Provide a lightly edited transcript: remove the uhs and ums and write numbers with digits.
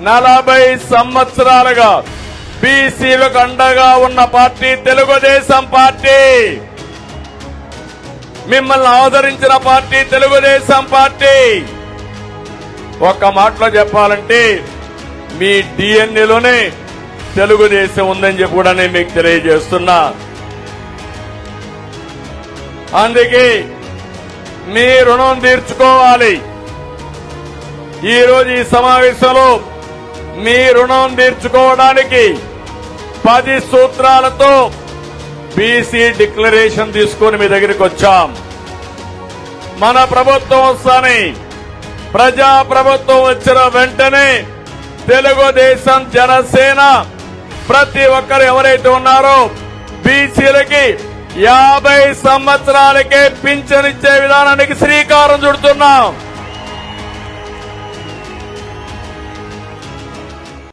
40 సంవత్సరాలుగా బీసీలకు అండగా ఉన్న పార్టీ తెలుగుదేశం పార్టీ. మిమ్మల్ని ఆదరించిన పార్టీ తెలుగుదేశం పార్టీ. ఒక్క మాటలో చెప్పాలంటే మీ డిఎన్ఏలోనే తెలుగుదేశం ఉందని చెప్పి కూడా నేను మీకు తెలియజేస్తున్నా. అందుకే మీ రుణం తీర్చుకోవాలి. ఈ రోజు ఈ సమావేశంలో మీ రుణం తీర్చుకోవడానికి 10 సూత్రాలతో బీసీ డిక్లరేషన్ తీసుకుని మీ దగ్గరికి వచ్చాం. మన ప్రభుత్వం వస్తానే, ప్రజా ప్రభుత్వం వచ్చిన వెంటనే తెలుగుదేశం జనసేన ప్రతి ఒక్కరు ఎవరైతే ఉన్నారో బీసీలకి 50 సంవత్సరాలకే పింఛనిచ్చే విధానానికి శ్రీకారం చుడుతున్నాం.